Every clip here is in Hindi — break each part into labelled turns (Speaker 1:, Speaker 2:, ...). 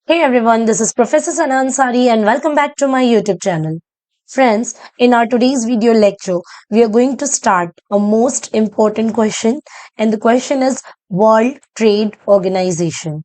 Speaker 1: Hey everyone, this is Professor Sana Ansari and welcome back to my YouTube channel. Friends, in our today's video lecture, we are going to start a most important question and the question is World Trade Organization.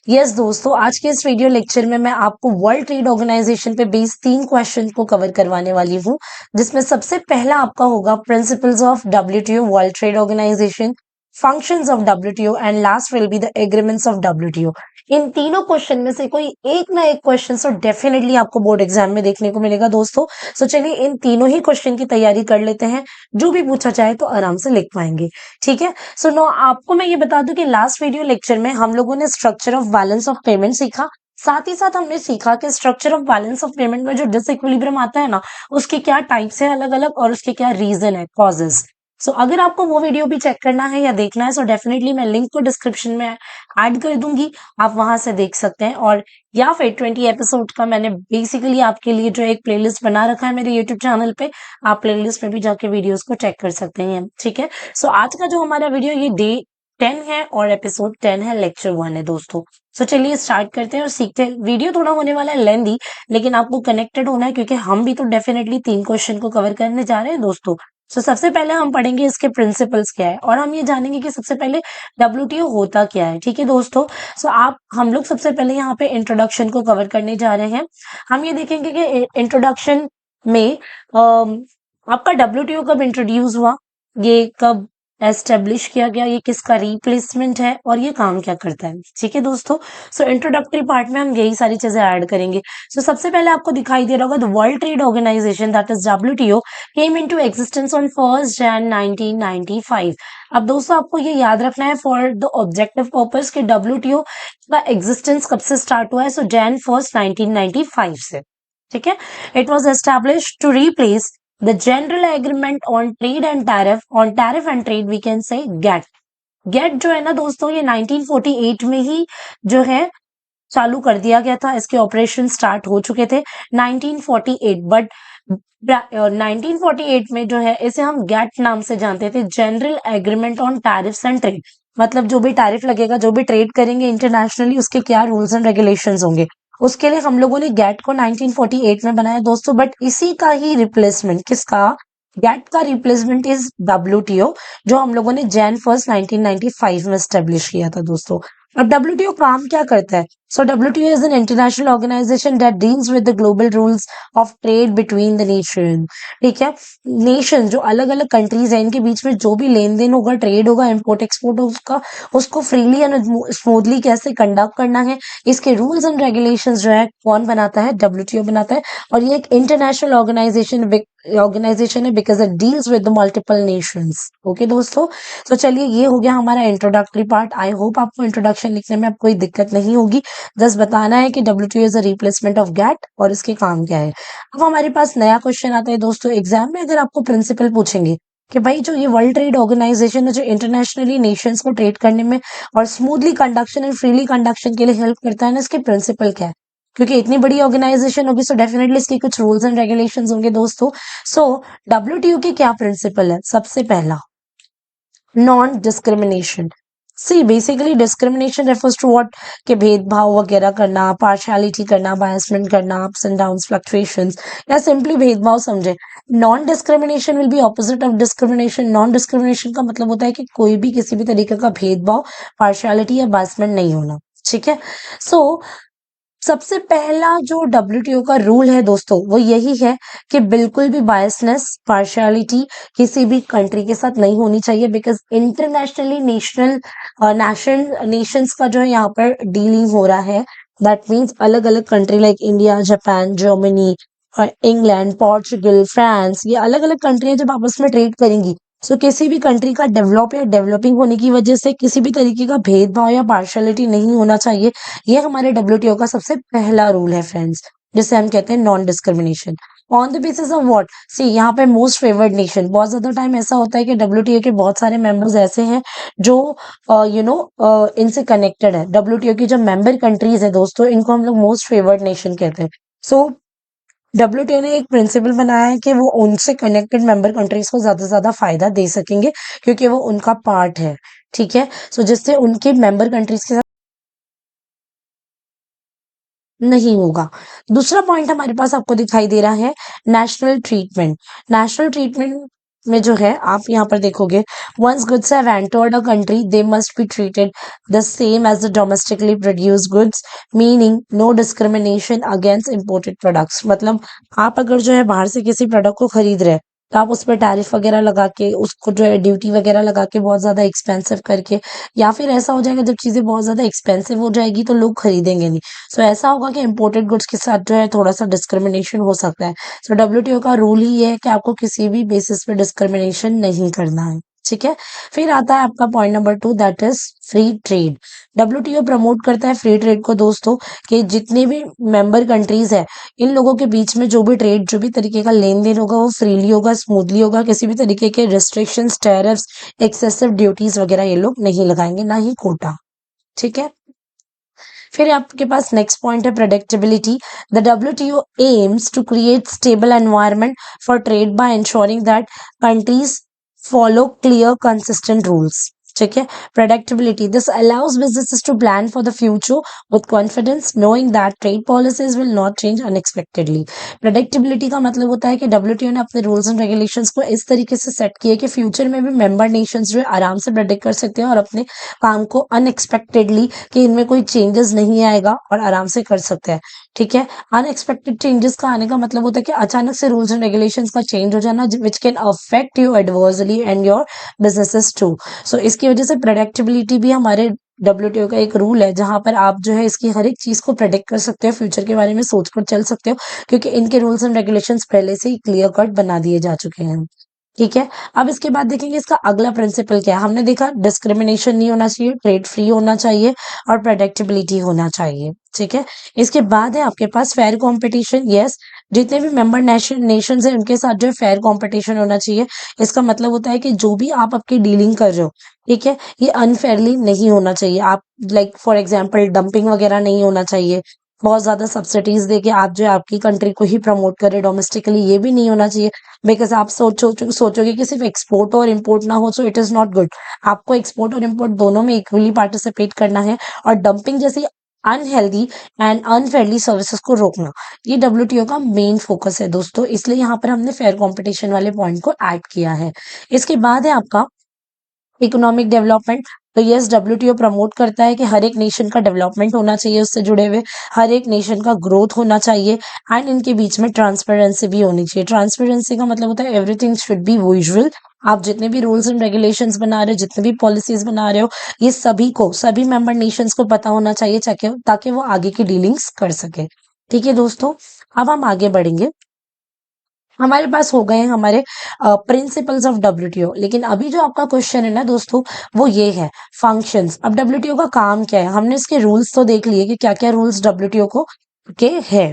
Speaker 1: Yes दोस्तों, आज के इस वीडियो लेक्चर में मैं आपको वर्ल्ड ट्रेड ऑर्गेनाइजेशन पे बेस्ड 3 क्वेश्चन को कवर करवाने वाली हूँ, जिसमें सबसे पहला आपका होगा principles of WTO World Trade Organization, functions of WTO and last will be the agreements of WTO. इन तीनों क्वेश्चन में से कोई एक ना एक क्वेश्चन तो डेफिनेटली आपको बोर्ड एग्जाम में देखने को मिलेगा दोस्तों। सो चलिए इन तीनों ही क्वेश्चन की तैयारी कर लेते हैं, जो भी पूछा जाए तो आराम से लिख पाएंगे। ठीक है, सो नो आपको मैं ये बता दूं कि लास्ट वीडियो लेक्चर में हम लोगों ने structure of balance of payment सीखा, साथ ही साथ हमने सीखा कि structure of balance of payment में जो डिसइक्विलिब्रियम आता है ना, उसके क्या टाइप्स है अलग अलग और उसके क्या रीजन है, कॉजेस। सो अगर आपको वो वीडियो भी चेक करना है या देखना है, सो डेफिनेटली मैं लिंक को डिस्क्रिप्शन में ऐड कर दूंगी, आप वहां से देख सकते हैं। और या फिर 20 एपिसोड का मैंने बेसिकली आपके लिए जो एक प्लेलिस्ट बना रखा है मेरे यूट्यूब चैनल पे, आप प्लेलिस्ट में भी जाके वीडियोस को चेक कर सकते हैं। ठीक है, सो आज का जो हमारा वीडियो ये डे 10 है और एपिसोड 10 है, लेक्चर 1 है दोस्तों। सो चलिए स्टार्ट करते हैं और सीखते हैं। वीडियो थोड़ा होने वाला है लेंदी, लेकिन आपको कनेक्टेड होना है क्योंकि हम भी तो डेफिनेटली 3 क्वेश्चन को कवर करने जा रहे हैं दोस्तों। सो सबसे पहले हम पढ़ेंगे इसके प्रिंसिपल्स क्या है और हम ये जानेंगे कि सबसे पहले डब्ल्यूटीओ होता क्या है। ठीक है दोस्तों, सो हम लोग सबसे पहले यहाँ पे इंट्रोडक्शन को कवर करने जा रहे हैं। हम ये देखेंगे कि इंट्रोडक्शन में आपका डब्ल्यूटीओ कब इंट्रोड्यूस हुआ, ये कब एस्टेब्लिश किया गया, ये किसका रिप्लेसमेंट है और ये काम क्या करता है। ठीक है दोस्तों, सो इंट्रोडक्टरी पार्ट में हम यही सारी चीजें ऐड करेंगे। सो सबसे पहले आपको दिखाई दे रहा होगा the World Trade Organization that is WTO came into existence on 1st Jan 1995। अब दोस्तों आपको ये याद रखना है फॉर द ऑब्जेक्टिव पर्पस कि डब्ल्यूटीओ का एग्जिस्टेंस कब से स्टार्ट हुआ है। सो Jan 1st 1995 से। ठीक है, it was established to replace the General agreement on trade and Tariff, on tariff and trade we can say GATT. GATT जो है ना दोस्तों, ये 1948 में ही जो है चालू कर दिया गया था, इसके ऑपरेशन स्टार्ट हो चुके थे 1948, बट 1948 में जो है इसे हम गैट नाम से जानते थे, general agreement on tariffs and trade. मतलब जो भी टैरिफ लगेगा, जो भी ट्रेड करेंगे इंटरनेशनली, उसके क्या रूल्स एंड रेगुलेशंस होंगे, उसके लिए हम लोगों ने गैट को 1948 में बनाया दोस्तों। बट इसी का ही रिप्लेसमेंट, किसका, गैट का रिप्लेसमेंट इज डब्ल्यूटीओ, जो हम लोगों ने Jan 1st 1995 में स्टेब्लिश किया था दोस्तों। अब डब्ल्यूटीओ काम क्या करता है? So WTO is an international organization that deals with the global rules of trade between the nation. ठीक है, नेशन जो अलग अलग कंट्रीज है, इनके बीच में जो भी लेन देन होगा, ट्रेड होगा, इंपोर्ट एक्सपोर्ट होगा, उसको फ्रीली एंड स्मूथली कैसे कंडक्ट करना है, इसके रूल्स एंड रेगुलेशंस जो है कौन बनाता है? डब्ल्यूटीओ बनाता है। और ये एक इंटरनेशनल ऑर्गेनाइजेशन है because it deals with multiple Nations. Okay दोस्तों, तो चलिए ये हो गया हमारा इंट्रोडक्टरी पार्ट। आई होप आपको इंट्रोडक्शन लिखने में अब कोई दिक्कत नहीं होगी। बस बताना है कि WTO is a replacement of GATT और इसके काम क्या है। अब हमारे पास नया क्वेश्चन आता है दोस्तों एग्जाम में, अगर आपको प्रिंसिपल पूछेंगे कि भाई जो ये वर्ल्ड ट्रेड ऑर्गेनाइजेशन है, जो इंटरनेशनली नेशंस को ट्रेड करने में और smoothly conduction and freely conduction के लिए हेल्प करता है ना, इसके प्रिंसिपल क्या है? क्योंकि इतनी बड़ी ऑर्गेनाइजेशन होगी, सो डेफिनेटली इसके कुछ रूल्स एंड रेगुलेशंस होंगे दोस्तों। सो डब्ल्यूटीओ के क्या प्रिंसिपल है? सबसे पहला, non discrimination. See basically discrimination refers to what, के भेदभाव वगैरह करना, पार्शियलिटी करना, बायसमेंट करना, अप्स एंड डाउन्स, फ्लक्चुएशंस, या सिंपली भेदभाव समझे। Non discrimination will be opposite of discrimination. Non discrimination का मतलब होता है कि कोई भी किसी भी तरीके का भेदभाव, पार्शियलिटी या बायसमेंट नहीं होना। ठीक है, सो सबसे पहला जो डब्ल्यूटीओ का रूल है दोस्तों, वो यही है कि बिल्कुल भी बायसनेस, पार्शियलिटी किसी भी कंट्री के साथ नहीं होनी चाहिए, बिकॉज इंटरनेशनली नेशंस का जो है यहाँ पर डीलिंग हो रहा है। दैट मीन्स अलग अलग country like India, Japan, Germany, England, Portugal, France, ये अलग अलग कंट्री जब आपस में ट्रेड करेंगी, सो किसी भी कंट्री का डेवलप या डेवलपिंग होने की वजह से किसी भी तरीके का भेदभाव या पार्शियलिटी नहीं होना चाहिए। ये हमारे डब्ल्यूटीओ का सबसे पहला रूल है फ्रेंड्स, जिसे हम कहते हैं non discrimination. On the basis of what, see यहाँ पे मोस्ट फेवर्ड नेशन, बहुत ज्यादा टाइम ऐसा होता है कि डब्ल्यूटीओ के बहुत सारे मेंबर्स ऐसे हैं जो इनसे कनेक्टेड है। डब्ल्यूटीओ की जो मेंबर कंट्रीज है दोस्तों, इनको हम लोग मोस्ट फेवर्ड नेशन कहते हैं। सो डब्ल्यूटीओ ने एक प्रिंसिपल बनाया है कि वो उनसे कनेक्टेड मेंबर कंट्रीज को ज्यादा से ज्यादा फायदा दे सकेंगे, क्योंकि वो उनका पार्ट है। ठीक है, सो जिससे उनके मेंबर कंट्रीज के नहीं होगा। दूसरा पॉइंट हमारे पास आपको दिखाई दे रहा है नेशनल ट्रीटमेंट। नेशनल ट्रीटमेंट में जो है आप यहाँ पर देखोगे, once goods have entered a country they must be treated the same as the domestically produced goods, meaning no discrimination against imported products. मतलब आप अगर जो है बाहर से किसी प्रोडक्ट को खरीद रहे हैं तो आप उस पर टैरिफ वगैरह लगा के, उसको जो है ड्यूटी वगैरह लगा के बहुत ज़्यादा एक्सपेंसिव करके, या फिर ऐसा हो जाएगा जब चीज़ें बहुत ज़्यादा एक्सपेंसिव हो जाएगी तो लोग खरीदेंगे नहीं। सो ऐसा होगा कि इम्पोर्टेड गुड्स के साथ जो है थोड़ा सा डिस्क्रिमिनेशन हो सकता है। सो डब्ल्यूटीओ का रूल ही ये है कि आपको किसी भी बेसिस पे डिस्क्रिमिनेशन नहीं करना है। ठीक है। फिर आता है आपका point number 2, that is free trade. WTO promote करता है फ्री ट्रेड को दोस्तों, कि जितने भी मेंबर कंट्रीज है इन लोगों के बीच में जो भी ट्रेड, जो भी तरीके का लेन देन होगा वो फ्रीली होगा, स्मूथली होगा। किसी भी तरीके के रिस्ट्रिक्शंस, टैरिफ्स, एक्सेसिव ड्यूटीज वगैरह ये लोग नहीं लगाएंगे, ना ही कोटा। ठीक है। फिर आपके पास नेक्स्ट पॉइंट है predictability. The WTO aims to create stable environment for trade by ensuring that countries follow clear consistent rules. ठीक है। predictability, this allows businesses to plan for the future with confidence knowing that trade policies will not change unexpectedly. predictability का मतलब होता है कि WTO ने अपने रूल्स एंड रेगुलेशंस को इस तरीके से सेट किए कि फ्यूचर में भी मेंबर नेशंस जो है आराम से प्रेडिक्ट कर सकते हैं और अपने काम को अनएक्सपेक्टेडली, कि इनमें कोई चेंजेस नहीं आएगा, और आराम से कर सकते हैं। ठीक है। अनएक्सपेक्टेड चेंजेस का आने का मतलब होता है कि अचानक से रूल्स एंड रेगुलेशंस का चेंज हो जाना, which can affect you adversely and your businesses too. So इसकी वजह से प्रेडिक्टेबिलिटी भी हमारे डब्ल्यूटीओ का एक रूल है, जहां पर आप जो है इसकी हर एक चीज को प्रेडिक्ट कर सकते हो, फ्यूचर के बारे में सोच कर चल सकते हो, क्योंकि इनके रूल्स एंड रेगुलेशंस पहले से ही क्लियर कट बना दिए जा चुके हैं। ठीक है। अब इसके बाद देखेंगे इसका अगला प्रिंसिपल क्या है। हमने देखा डिस्क्रिमिनेशन नहीं होना चाहिए, ट्रेड फ्री होना चाहिए, और प्रेडिक्टेबिलिटी होना चाहिए। ठीक है। इसके बाद है आपके पास फेयर कंपटीशन। यस, जितने भी मेंबर नेशंस हैं उनके साथ जो है फेयर कंपटीशन होना चाहिए। इसका मतलब होता है कि जो भी आप आपकी डीलिंग कर रहे हो, ठीक है, ये अनफेयरली नहीं होना चाहिए। आप लाइक फॉर एग्जांपल डंपिंग वगैरह नहीं होना चाहिए, बहुत ज्यादा सब्सिडीज देके आप जो है आपकी कंट्री को ही प्रमोट करें डोमेस्टिकली, ये भी नहीं होना चाहिए। बिकॉज आप सोचोगे कि सिर्फ एक्सपोर्ट और इम्पोर्ट ना हो, सो इट इज नॉट गुड। आपको एक्सपोर्ट और इम्पोर्ट दोनों में इक्वली पार्टिसिपेट करना है, और डंपिंग जैसी अनहेल्दी एंड अनफेयरली सर्विसेज को रोकना, ये डब्ल्यूटीओ का मेन फोकस है दोस्तों। इसलिए यहाँ पर हमने फेयर कंपटीशन वाले पॉइंट को ऐड किया है। इसके बाद है आपका इकोनॉमिक डेवलपमेंट। तो यस, डब्ल्यूटीओ प्रमोट करता है कि हर एक नेशन का डेवलपमेंट होना चाहिए, उससे जुड़े हुए हर एक नेशन का ग्रोथ होना चाहिए, एंड इनके बीच में ट्रांसपेरेंसी भी होनी चाहिए। ट्रांसपेरेंसी का मतलब होता है एवरीथिंग शुड बी विजुअल। आप जितने भी रूल्स एंड रेगुलेशंस बना रहे हो, जितने भी पॉलिसीज बना रहे हो, ये सभी को, सभी मेंबर नेशंस को पता होना चाहिए, ताकि वो आगे की डीलिंग्स कर सके। ठीक है दोस्तों। अब हम आगे बढ़ेंगे। हमारे पास हो गए हैं हमारे प्रिंसिपल्स ऑफ डब्ल्यूटीओ, लेकिन अभी जो आपका क्वेश्चन है ना दोस्तों, वो ये है फंक्शंस। अब डब्ल्यूटीओ का काम क्या है, हमने इसके रूल्स तो देख लिए कि क्या क्या रूल्स डब्ल्यूटीओ को के है।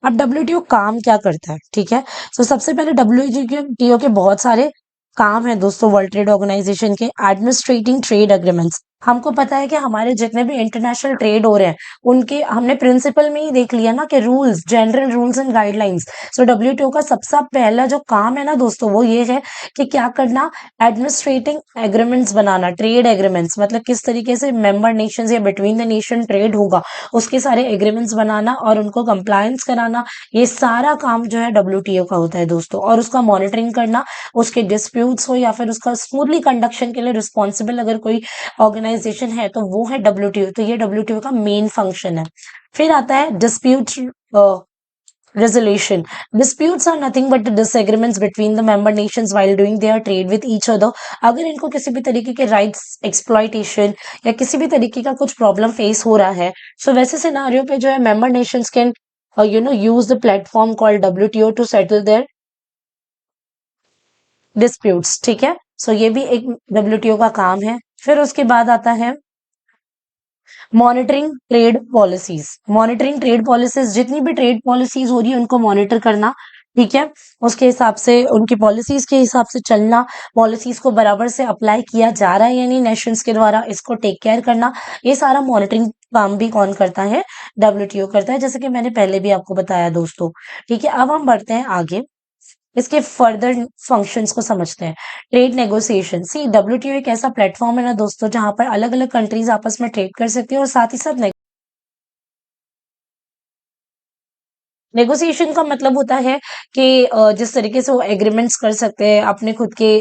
Speaker 1: अब डब्ल्यूटीओ काम क्या करता है, ठीक है। तो सबसे पहले डब्ल्यूटीओ के बहुत सारे काम है दोस्तों वर्ल्ड ट्रेड ऑर्गेनाइजेशन के। एडमिनिस्ट्रेटिंग ट्रेड एग्रीमेंट्स, हमको पता है कि हमारे जितने भी इंटरनेशनल ट्रेड हो रहे हैं उनके हमने प्रिंसिपल में ही देख लिया ना कि rules, general rules and guidelines. So WTO का सबसे पहला जो काम है ना दोस्तों, वो ये है कि क्या करना, एडमिनिस्ट्रेटिंग एग्रीमेंट्स बनाना, ट्रेड एग्रीमेंट्स, मतलब किस तरीके से मेंबर नेशंस या बिटवीन द नेशन ट्रेड होगा, उसके सारे एग्रीमेंट्स बनाना और उनको कंप्लायंस कराना। ये सारा काम जो है डब्ल्यूटीओ का होता है दोस्तों, और उसका मॉनिटरिंग करना, उसके डिस्प्यूट्स हो या फिर उसका स्मूथली कंडक्शन के लिए रिस्पॉन्सिबल अगर कोई ऑर्गेनाइजेशन है तो वो है डब्ल्यूटीओ। तो ये डब्ल्यूटीओ का मेन फंक्शन है। फिर आता है dispute resolution. Disputes are nothing but disagreements between the member nations while doing their trade with each other. अगर इनको किसी भी तरीके के राइट्स एक्सप्लॉइटेशन या किसी भी तरीके का कुछ प्रॉब्लम फेस हो रहा है, सो वैसे सिनारियो पे जो है member nations can use the platform called WTO to settle their disputes. ठीक है। सो ये भी एक डब्ल्यूटीओ का काम है। फिर उसके बाद आता है monitoring trade policies. Monitoring trade policies, जितनी भी ट्रेड पॉलिसीज हो रही है उनको मॉनिटर करना। ठीक है। उसके हिसाब से, उनकी पॉलिसीज के हिसाब से चलना, पॉलिसीज को बराबर से अप्लाई किया जा रहा है यानी नेशंस के द्वारा, इसको टेक केयर करना। ये सारा मॉनिटरिंग काम भी कौन करता है, डब्ल्यूटीओ करता है, जैसे कि मैंने पहले भी आपको बताया दोस्तों। ठीक है। अब हम बढ़ते हैं आगे, इसके फर्दर फंक्शंस को समझते हैं। ट्रेड नेगोशिएशन, सी डब्ल्यूटीओ एक ऐसा प्लेटफॉर्म है ना दोस्तों, जहां पर अलग अलग कंट्रीज आपस में ट्रेड कर सकती है और साथ ही साथ नेगोशिएशन का मतलब होता है कि जिस तरीके से वो एग्रीमेंट्स कर सकते हैं अपने खुद के,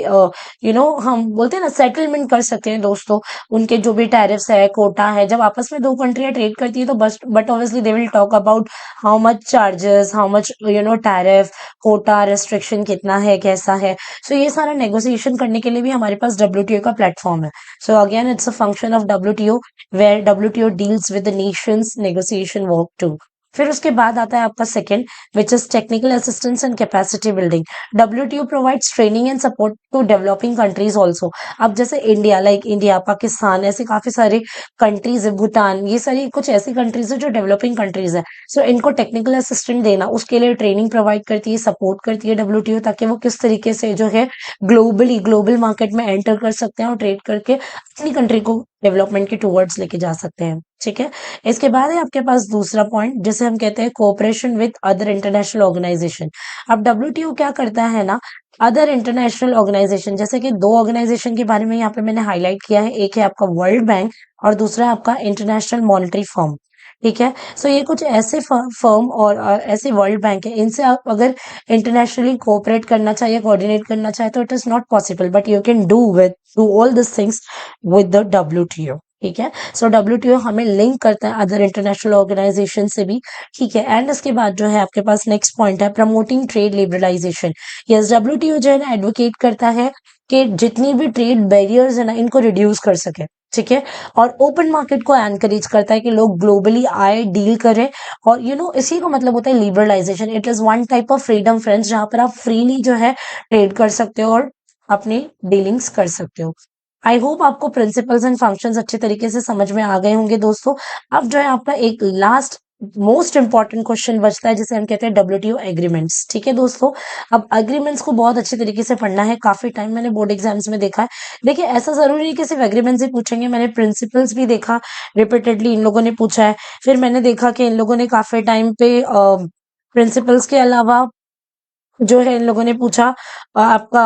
Speaker 1: हम बोलते हैं ना, सेटलमेंट कर सकते हैं दोस्तों, उनके जो भी टैरिफ्स है, कोटा है। जब आपस में दो कंट्रियां ट्रेड करती है तो बस but obviously they will talk about how much charges, how much tariff, quota, restriction कितना है, कैसा है। सो ये सारा नेगोशिएशन करने के लिए भी हमारे पास डब्ल्यूटीओ का प्लेटफॉर्म है। So again it's a function of WTO, where WTO deals with the nations negotiation work too. फिर उसके बाद आता है आपका second, which is technical assistance and capacity building. WTO provides training and support to developing countries also. अब जैसे इंडिया, लाइक इंडिया, पाकिस्तान, ऐसे काफी सारे कंट्रीज है, भूटान, ये सारी कुछ ऐसी कंट्रीज है जो डेवलपिंग कंट्रीज है। सो इनको टेक्निकल असिस्टेंट देना, उसके लिए ट्रेनिंग प्रोवाइड करती है, सपोर्ट करती है डब्ल्यूटीओ, ताकि वो किस तरीके से जो है ग्लोबल मार्केट में एंटर कर सकते हैं और ट्रेड करके अपनी कंट्री को डेवलपमेंट के टूवर्ड्स लेके जा सकते हैं। ठीक है। इसके बाद है आपके पास दूसरा पॉइंट, जिसे हम कहते हैं cooperation with other international organization. अब डब्ल्यूटीओ क्या करता है ना, अदर इंटरनेशनल ऑर्गेनाइजेशन, जैसे कि दो ऑर्गेनाइजेशन के बारे में यहाँ पे मैंने हाईलाइट किया है, एक है आपका वर्ल्ड बैंक और दूसरा है आपका इंटरनेशनल मॉनेटरी फर्म। ठीक है। सो ये कुछ ऐसे फर्म और ऐसे वर्ल्ड बैंक है, इनसे आप अगर इंटरनेशनली कोऑपरेट करना चाहिए, कोऑर्डिनेट करना चाहे तो it is not possible, but you can do all this things with the WTO. ठीक है। सो डब्ल्यूटीओ हमें लिंक करता है अदर इंटरनेशनल ऑर्गेनाइजेशन से भी। ठीक है। एंड इसके बाद जो है आपके पास नेक्स्ट पॉइंट है promoting trade liberalization. Yes, WTO जो है ना एडवोकेट करता है कि जितनी भी ट्रेड बैरियर्स है ना, इनको रिड्यूस कर सके। ठीक है। और ओपन मार्केट को एनकरेज करता है कि लोग ग्लोबली आए, डील करें। और इसी का मतलब होता है liberalization. It is one type of freedom friends, जहां पर आप फ्रीली जो है ट्रेड कर सकते हो और अपनी डीलिंग्स कर सकते हो। आई होप आपको प्रिंसिपल्स एंड फंक्शंस अच्छे तरीके से समझ में आ गए होंगे दोस्तों। अब जो है आपका एक लास्ट मोस्ट इंपॉर्टेंट क्वेश्चन बचता है, जिसे हम कहते हैं डब्ल्यूटीओ एग्रीमेंट्स। ठीक है दोस्तों। अब एग्रीमेंट्स को बहुत अच्छे तरीके से पढ़ना है, काफी टाइम मैंने बोर्ड एग्जाम्स में देखा है। देखिए, ऐसा जरूरी नहीं कि सिर्फ एग्रीमेंट्स ही पूछेंगे, मैंने प्रिंसिपल्स भी देखा, रिपीटेडली इन लोगों ने पूछा है। फिर मैंने देखा कि इन लोगों ने काफी टाइम पे प्रिंसिपल्स के अलावा जो है इन लोगों ने पूछा आपका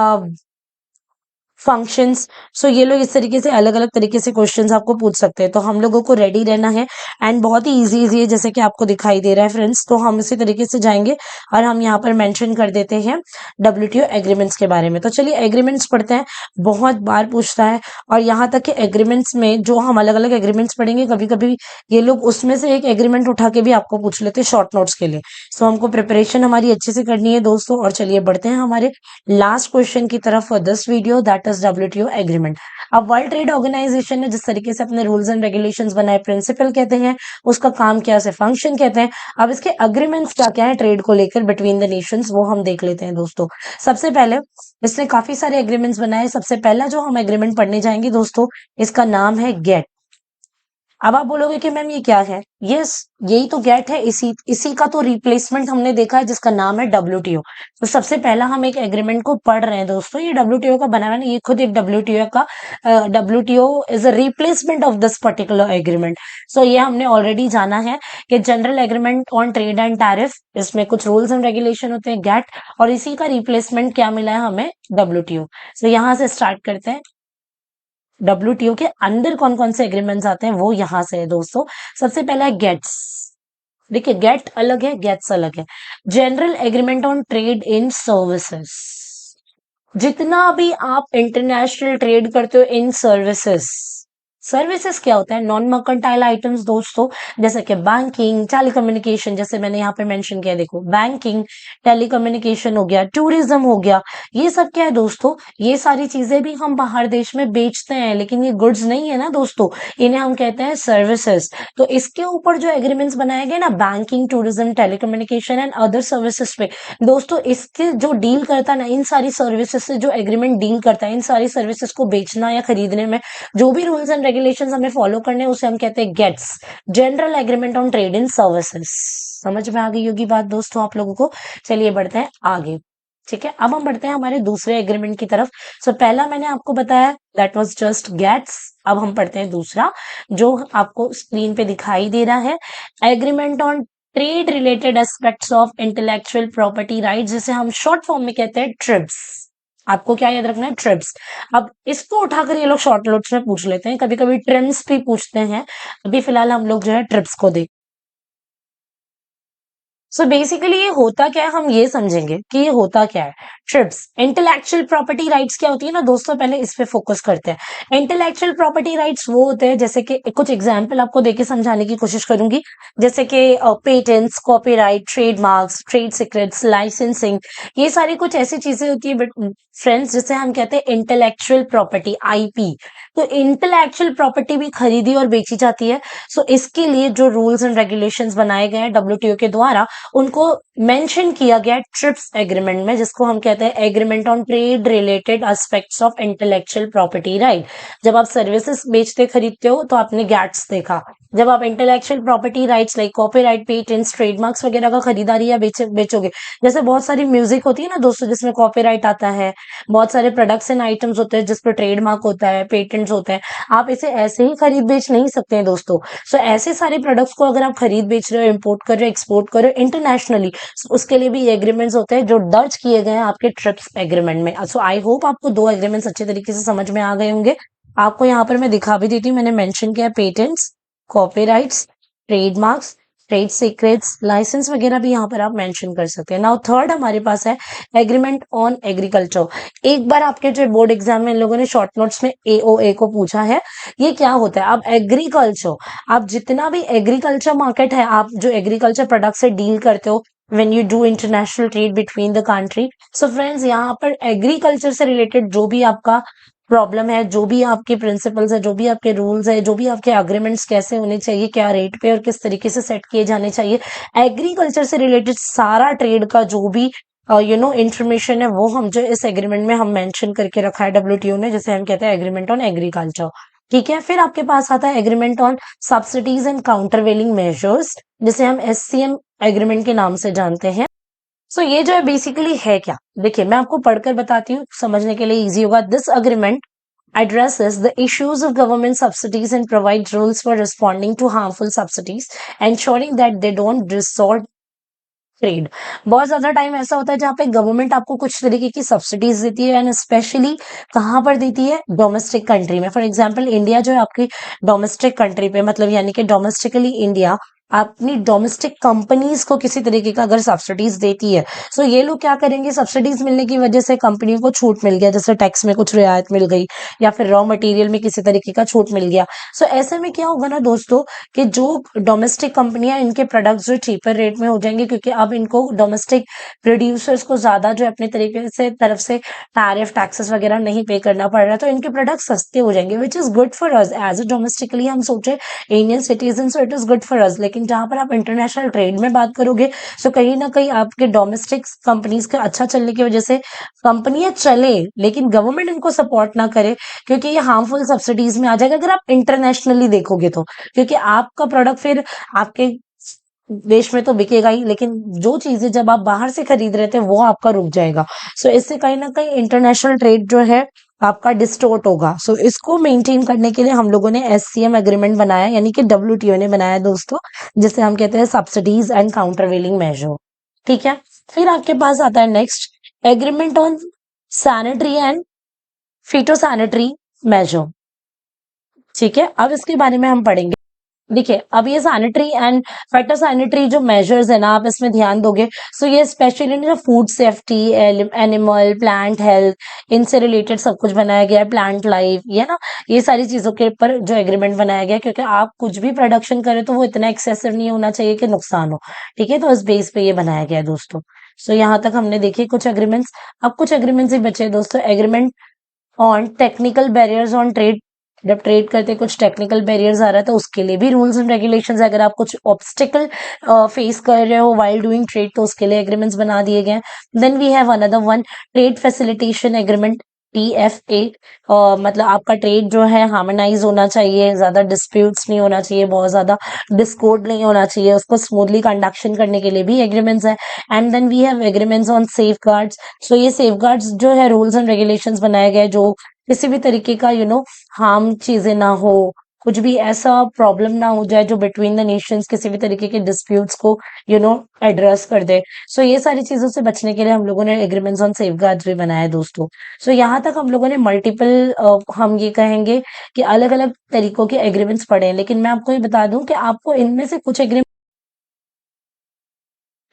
Speaker 1: फंक्शंस। सो ये लोग इस तरीके से अलग अलग तरीके से क्वेश्चंस आपको पूछ सकते हैं, तो हम लोगों को रेडी रहना है। एंड बहुत ही इजी इजी है, जैसे कि आपको दिखाई दे रहा है फ्रेंड्स। तो हम इसी तरीके से जाएंगे और हम यहाँ पर मेंशन कर देते हैं डब्ल्यूटीओ एग्रीमेंट्स के बारे में। तो चलिए एग्रीमेंट्स पढ़ते हैं, बहुत बार पूछता है। और यहाँ तक कि एग्रीमेंट्स में जो हम अलग अलग एग्रीमेंट्स पढ़ेंगे, कभी कभी ये लोग उसमें से एक एग्रीमेंट उठा के भी आपको पूछ लेते हैं शॉर्ट नोट्स के लिए। सो हमको प्रिपरेशन हमारी अच्छे से करनी है दोस्तों। और चलिए बढ़ते हैं हमारे लास्ट क्वेश्चन की तरफ for this video, that is WTO agreement. अब वर्ल्ड ट्रेड ऑर्गेनाइजेशन ने जिस तरीके से अपने रूल्स एंड रेगुलेशंस बनाए, प्रिंसिपल कहते हैं, उसका काम क्या है, फंक्शन कहते हैं। अब इसके अग्रीमेंट्स क्या क्या है ट्रेड को लेकर बिटवीन द नेशंस, वो हम देख लेते हैं दोस्तों। सबसे पहले इसने काफी सारे एग्रीमेंट्स बनाए। सबसे पहला जो हम एग्रीमेंट पढ़ने जाएंगे दोस्तों, इसका नाम है गेट। अब आप बोलोगे कि मैम ये क्या है? यस, यही तो गेट है। इसी इसी का तो रिप्लेसमेंट हमने देखा है, जिसका नाम है डब्ल्यूटीओ। तो सबसे पहला हम एक एग्रीमेंट को पढ़ रहे हैं दोस्तों, ये डब्ल्यूटीओ का बना हुआ है ना, ये खुद एक WTO is a replacement of this particular agreement. So ये हमने ऑलरेडी जाना है कि general agreement on trade and tariff, इसमें कुछ रूल्स एंड रेगुलेशन होते हैं, गेट, और इसी का रिप्लेसमेंट क्या मिला है हमें, डब्ल्यूटीओ। सो यहाँ से स्टार्ट करते हैं। डब्ल्यूटीओ के अंदर कौन कौन से एग्रीमेंट्स आते हैं वो यहां से है दोस्तों। सबसे पहला है गेट्स। देखिए, गेट अलग है, गेट्स अलग है। General agreement on trade in services. जितना भी आप इंटरनेशनल ट्रेड करते हो इन सर्विसेज, सर्विसेज क्या होता है? नॉन मर्केंटाइल आइटम्स दोस्तों, जैसे कि बैंकिंग, टेलीकम्युनिकेशन, जैसे मैंने यहाँ पे मेंशन किया, देखो बैंकिंग, टेलीकम्युनिकेशन हो गया, टूरिज्म हो गया। ये सब क्या है दोस्तों? ये सारी चीजें भी हम बाहर देश में बेचते हैं, लेकिन ये गुड्स नहीं है ना दोस्तों, इन्हें हम कहते हैं सर्विसेज। तो इसके ऊपर जो एग्रीमेंट्स बनाए गए ना, banking, tourism, telecommunication and other services पे, दोस्तों इसके जो डील करता है ना, इन सारी सर्विसेज से जो एग्रीमेंट डील करता है, इन सारी सर्विसेज को बेचना या खरीदने में जो भी रूल्स एंड रेगुलेशंस हमें फॉलो करने हैं, उसे हम कहते हैं GATS, general agreement on trade in services. समझ में आ गई होगी बात दोस्तों आप लोगों को। चलिए बढ़ते हैं आगे। ठीक है, अब हम बढ़ते हैं हमारे दूसरे एग्रीमेंट की तरफ। सो पहला मैंने आपको बताया, दैट वाज जस्ट गेट्स। अब हम पढ़ते हैं दूसरा, जो आपको स्क्रीन पे दिखाई दे रहा है, agreement on trade related aspects of intellectual property rights, जिसे हम शॉर्ट फॉर्म में कहते हैं ट्रिप्स। आपको क्या याद रखना है? ट्रिप्स। अब इसको उठाकर ये लोग शॉर्ट नोट्स में पूछ लेते हैं, कभी कभी ट्रिम्स भी पूछते हैं। अभी फिलहाल हम लोग जो है ट्रिप्स को देख सो बेसिकली ये होता क्या है, हम ये समझेंगे कि ये होता क्या है। ट्रिप्स, इंटेलेक्चुअल प्रॉपर्टी राइट्स क्या होती है ना दोस्तों, पहले इस पे फोकस करते हैं। इंटेलेक्चुअल प्रॉपर्टी राइट्स वो होते हैं, जैसे कि कुछ एग्जांपल आपको देके समझाने की कोशिश करूंगी, जैसे कि patents, copyright, trademarks, trade secrets, licensing, ये सारी कुछ ऐसी चीजें होती है बट फ्रेंड्स जिसे हम कहते हैं इंटेलेक्चुअल प्रॉपर्टी, आईपी। तो इंटेलेक्चुअल प्रॉपर्टी भी खरीदी और बेची जाती है। सो इसके लिए जो रूल्स एंड रेगुलेशंस बनाए गए हैं डब्ल्यूटीओ के द्वारा, उनको मेंशन किया गया ट्रिप्स एग्रीमेंट में, जिसको हम कहते हैं agreement on trade related aspects of intellectual property right. जब आप सर्विसेज बेचते खरीदते हो तो आपने गैट्स देखा। जब आप intellectual property rights like copyright, patents, trademarks वगैरह का खरीदारी या बेचोगे, जैसे बहुत सारी म्यूजिक होती है ना दोस्तों जिसमें कॉपीराइट आता है, बहुत सारे प्रोडक्ट्स एंड आइटम्स होते हैं जिसपे ट्रेडमार्क होता है, पेटेंट्स होते हैं, आप इसे ऐसे ही खरीद बेच नहीं सकते हैं दोस्तों। सो ऐसे सारे प्रोडक्ट्स को अगर आप खरीद बेच रहे हो, इंपोर्ट कर रहे हो, एक्सपोर्ट कर रहे हो इंटरनेशनली, उसके लिए भी एग्रीमेंट्स होते हैं जो दर्ज किए गए हैं आपके ट्रिप्स एग्रीमेंट में। सो आई होप आपको दो एग्रीमेंट्स अच्छे तरीके से समझ में आ गए होंगे। आपको यहाँ पर मैं दिखा भी देती हूँ, मैंने मेंशन किया patents, copyrights, trademarks, trade secrets, licence वगैरह भी यहाँ पर आप मेंशन कर सकते हैं। नाउ थर्ड हमारे पास है एग्रीमेंट ऑन एग्रीकल्चर। एक बार आपके जो बोर्ड एग्जाम में इन लोगों ने शॉर्ट नोट्स में एओए को पूछा है, ये क्या होता है। अब एग्रीकल्चर, आप जितना भी एग्रीकल्चर मार्केट है, आप जो एग्रीकल्चर प्रोडक्ट से डील करते हो, when you do international trade between the country, so friends यहाँ पर एग्रीकल्चर से रिलेटेड जो भी आपका प्रॉब्लम है, जो भी आपके प्रिंसिपल्स है, जो भी आपके रूल्स है, जो भी आपके अग्रीमेंट्स कैसे होने चाहिए, क्या रेट पे और किस तरीके से सेट किए जाने चाहिए, एग्रीकल्चर से रिलेटेड सारा ट्रेड का जो भी इंफॉर्मेशन है, वो हम जो इस एग्रीमेंट में हम मेंशन करके रखा है डब्ल्यूटीओ ने, जिसे हम कहते हैं एग्रीमेंट ऑन एग्रीकल्चर। ठीक है, फिर आपके पास आता है agreement on subsidies and countervailing measures, जिसे हम एससीएम एग्रीमेंट के नाम से जानते हैं। सो ये जो है बेसिकली है क्या, देखिए मैं आपको पढ़कर बताती हूँ, समझने के लिए इजी होगा। This agreement addresses the issues of government subsidies and provides rules for responding to harmful subsidies, ensuring that they don't distort trade. बहुत ज्यादा टाइम ऐसा होता है जहाँ पे गवर्नमेंट आपको कुछ तरीके की सब्सिडीज देती है, एंड स्पेशली कहाँ पर देती है, डोमेस्टिक कंट्री में। फॉर एग्जांपल इंडिया जो है आपकी डोमेस्टिक कंट्री पे, मतलब यानी कि डोमेस्टिकली इंडिया अपनी डोमेस्टिक कंपनीज को किसी तरीके का अगर सब्सिडीज देती है, सो ये लोग क्या करेंगे, सब्सिडीज मिलने की वजह से कंपनियों को छूट मिल गया, जैसे टैक्स में कुछ रियायत मिल गई, या फिर रॉ मटेरियल में किसी तरीके का छूट मिल गया। सो ऐसे में क्या होगा ना दोस्तों, कि जो डोमेस्टिक कंपनियां, इनके प्रोडक्ट्स जो चीपर रेट में हो जाएंगे, क्योंकि अब इनको डोमेस्टिक प्रोड्यूसर्स को ज्यादा जो अपने तरीके से तरफ से टैरिफ, टैक्सेस वगैरह नहीं पे करना पड़ रहा है, तो इनके प्रोडक्ट सस्ते हो जाएंगे, which is good for us as a domestically हम सोचे Indian citizen, so it is good for us. लेकिन जहां पर आप इंटरनेशनल ट्रेड में बात करोगे, तो कहीं ना कहीं आपके डोमेस्टिक कंपनीज का अच्छा चलने की वजह से कंपनियां चले, लेकिन गवर्नमेंट इनको सपोर्ट ना करे, क्योंकि ये हार्मफुल सब्सिडीज में आ जाएगा अगर आप इंटरनेशनली देखोगे तो। क्योंकि आपका प्रोडक्ट फिर आपके देश में तो बिकेगा ही, लेकिन जो चीजें जब आप बाहर से खरीद रहे थे वो आपका रुक जाएगा। सो इससे कहीं ना कहीं इंटरनेशनल ट्रेड जो है आपका डिस्टोर्ट होगा। सो इसको मेंटेन करने के लिए हम लोगों ने एससीएम एग्रीमेंट बनाया, यानी कि डब्ल्यूटीओ ने बनाया दोस्तों, जिसे हम कहते हैं सब्सिडीज एंड काउंटरवेलिंग मेजर। ठीक है, फिर आपके पास आता है next agreement on sanitary and phytosanitary measure. ठीक है, अब इसके बारे में हम पढ़ेंगे। देखिए, अब ये सैनिटरी एंड फाइटोसैनिटरी जो मेजर्स है ना, आप इसमें ध्यान दोगे, सो ये स्पेशली जो food safety, animal plant health, इनसे रिलेटेड सब कुछ बनाया गया है, प्लांट लाइफ, ये ना, ये सारी चीजों के ऊपर जो एग्रीमेंट बनाया गया है, क्योंकि आप कुछ भी प्रोडक्शन करें तो वो इतना एक्सेसिव नहीं होना चाहिए कि नुकसान हो। ठीक है, तो इस बेस पे ये बनाया गया है दोस्तों। सो यहाँ तक हमने देखी कुछ एग्रीमेंट्स। अब कुछ एग्रीमेंट्स ही बचे हैं दोस्तों। Agreement on technical barriers on trade, जब ट्रेड करते कुछ टेक्निकल बैरियर्स आ रहा है तो उसके लिए भी रूल्स एंड रेगुलेशंस, अगर आप कुछ ऑब्स्टिकल फेस कर रहे हो वाइल डूइंग ट्रेड, तो उसके लिए एग्रीमेंट्स बना दिए गए। Then we have another one, trade facilitation agreement, TFA. मतलब आपका ट्रेड जो है हार्मोनाइज होना चाहिए, ज्यादा डिस्प्यूट्स नहीं होना चाहिए, बहुत ज्यादा डिस्कॉर्ड नहीं होना चाहिए, उसको स्मूथली कंडक्शन करने के लिए भी एग्रीमेंट्स है। And then we have agreements on safeguards. So ये सेफ गार्ड्स जो है रूल्स एंड रेगुलेशंस बनाए गए, जो किसी भी तरीके का हार्म चीजें ना हो, कुछ भी ऐसा प्रॉब्लम ना हो जाए जो बिटवीन द नेशंस किसी भी तरीके के डिस्प्यूट्स को एड्रेस कर दे। सो ये सारी चीजों से बचने के लिए हम लोगों ने एग्रीमेंट्स ऑन सेफगार्ड्स भी बनाए दोस्तों। सो यहाँ तक हम लोगों ने मल्टीपल, हम ये कहेंगे कि अलग अलग तरीकों के एग्रीमेंट्स पढ़े हैं, लेकिन मैं आपको ये बता दूं कि आपको इनमें से कुछ एग्रीमेंट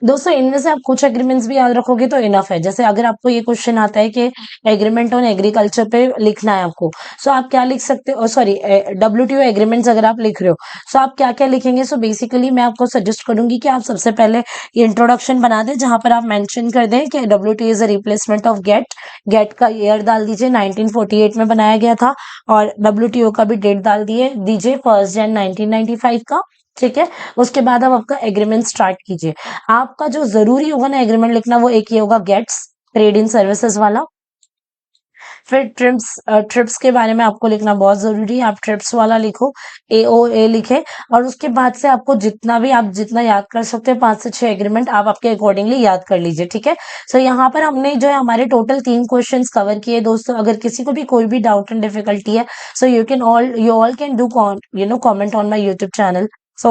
Speaker 1: दोस्तों इनमें से आप कुछ एग्रीमेंट्स भी याद रखोगे तो इनफ है। जैसे अगर आपको ये क्वेश्चन आता है कि एग्रीमेंट ऑन एग्रीकल्चर पे लिखना है आपको, सो आप क्या लिख सकते हो, सॉरी WTO एग्रीमेंट्स अगर आप लिख रहे हो, सो आप क्या क्या लिखेंगे। सो बेसिकली मैं आपको सजेस्ट करूंगी कि आप सबसे पहले ये इंट्रोडक्शन बना दें, जहां पर आप मेंशन कर दें कि WTO is a replacement of GATT. GATT का ईयर डाल दीजिए, 1948 में बनाया गया था, और WTO का भी डेट डाल दीजिए 1 जनवरी 1995 का। ठीक है, उसके बाद आप आपका एग्रीमेंट स्टार्ट कीजिए। आपका जो जरूरी होगा ना एग्रीमेंट लिखना, वो एक ये होगा, गेट्स ट्रेड इन सर्विसेज वाला। फिर ट्रिप्स के बारे में आपको लिखना बहुत जरूरी है, आप ट्रिप्स वाला लिखो, AOA लिखे। और उसके बाद से आपको जितना भी आप जितना याद कर सकते हैं, 5 से 6 एग्रीमेंट आप आपके अकॉर्डिंगली याद कर लीजिए। ठीक है, सो यहाँ पर हमने जो है हमारे टोटल 3 क्वेश्चंस कवर किए दोस्तों। अगर किसी को भी कोई भी डाउट एंड डिफिकल्टी है, so you all can do comment on my YouTube channel. So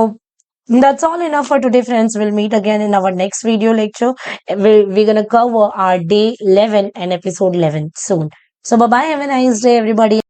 Speaker 1: that's all enough for today, friends. We'll meet again in our next video lecture. We're gonna cover our day 11 and episode 11 soon. So bye bye. Have a nice day, everybody.